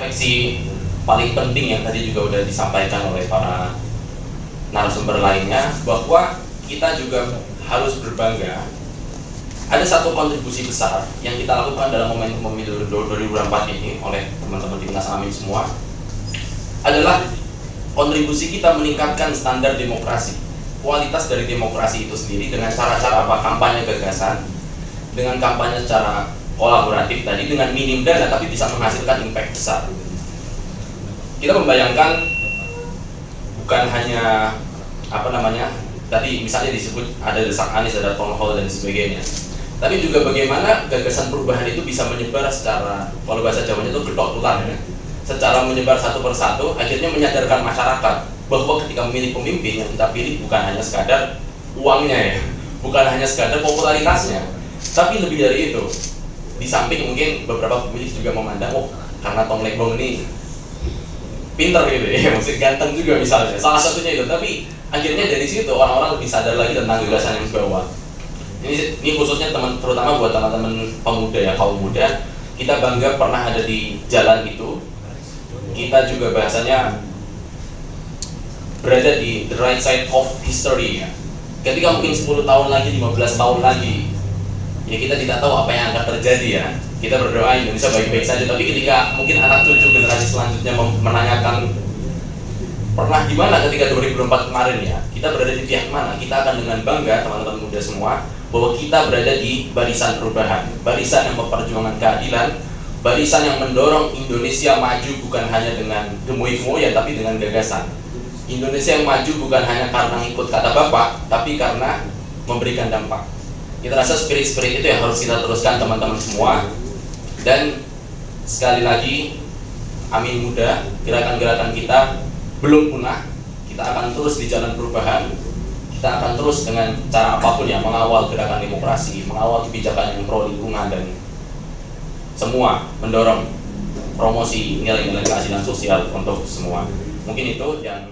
Refleksi paling penting yang tadi juga udah disampaikan oleh para narasumber lainnya, bahwa kita juga harus berbangga. Ada satu kontribusi besar yang kita lakukan dalam momentum pemilu 2024 ini oleh teman-teman Timnas Amin semua, adalah kontribusi kita meningkatkan standar demokrasi, kualitas dari demokrasi itu sendiri dengan cara-cara apa? Kampanye gagasan, dengan kampanye secara kolaboratif tadi, dengan minim dana tapi bisa menghasilkan impact besar. Kita membayangkan bukan hanya tadi misalnya disebut ada desak Anies, ada town hall dan sebagainya, tapi juga bagaimana gagasan perubahan itu bisa menyebar secara, kalau bahasa Jawanya itu getok tular ya, secara menyebar satu persatu, akhirnya menyadarkan masyarakat bahwa ketika memilih pemimpin yang kita pilih bukan hanya sekadar uangnya ya, bukan hanya sekadar popularitasnya, tapi lebih dari itu. Di samping mungkin beberapa pemilih juga memandang, oh karena Tom Legbong ini pinter gitu ya, maksudnya ganteng juga misalnya, salah satunya itu. Tapi akhirnya dari situ orang-orang lebih sadar lagi tentang gagasan yang dibawa. Ini khususnya terutama buat teman-teman pemuda ya, kaum muda. Kita bangga pernah ada di jalan itu. Kita juga bahasanya berada di the right side of history ya. Ketika mungkin 10 tahun lagi, 15 tahun lagi, ya kita tidak tahu apa yang akan terjadi ya. Kita berdoa Indonesia baik-baik saja, tapi ketika mungkin anak cucu generasi selanjutnya menanyakan pernah di mana ketika 2024 kemarin ya, kita berada di pihak mana, kita akan dengan bangga teman-teman muda semua bahwa kita berada di barisan perubahan, barisan yang memperjuangkan keadilan, barisan yang mendorong Indonesia maju bukan hanya dengan gemoy-gemoy ya, tapi dengan gagasan. Indonesia yang maju bukan hanya karena ikut kata Bapak, tapi karena memberikan dampak. Kita rasa spirit-spirit itu yang harus kita teruskan teman-teman semua. Dan sekali lagi, Amin Muda, gerakan-gerakan kita belum punah. Kita akan terus di jalan perubahan. Kita akan terus dengan cara apapun ya mengawal gerakan demokrasi, mengawal kebijakan yang pro lingkungan, dan semua mendorong promosi nilai-nilai keadilan sosial untuk semua. Mungkin itu yang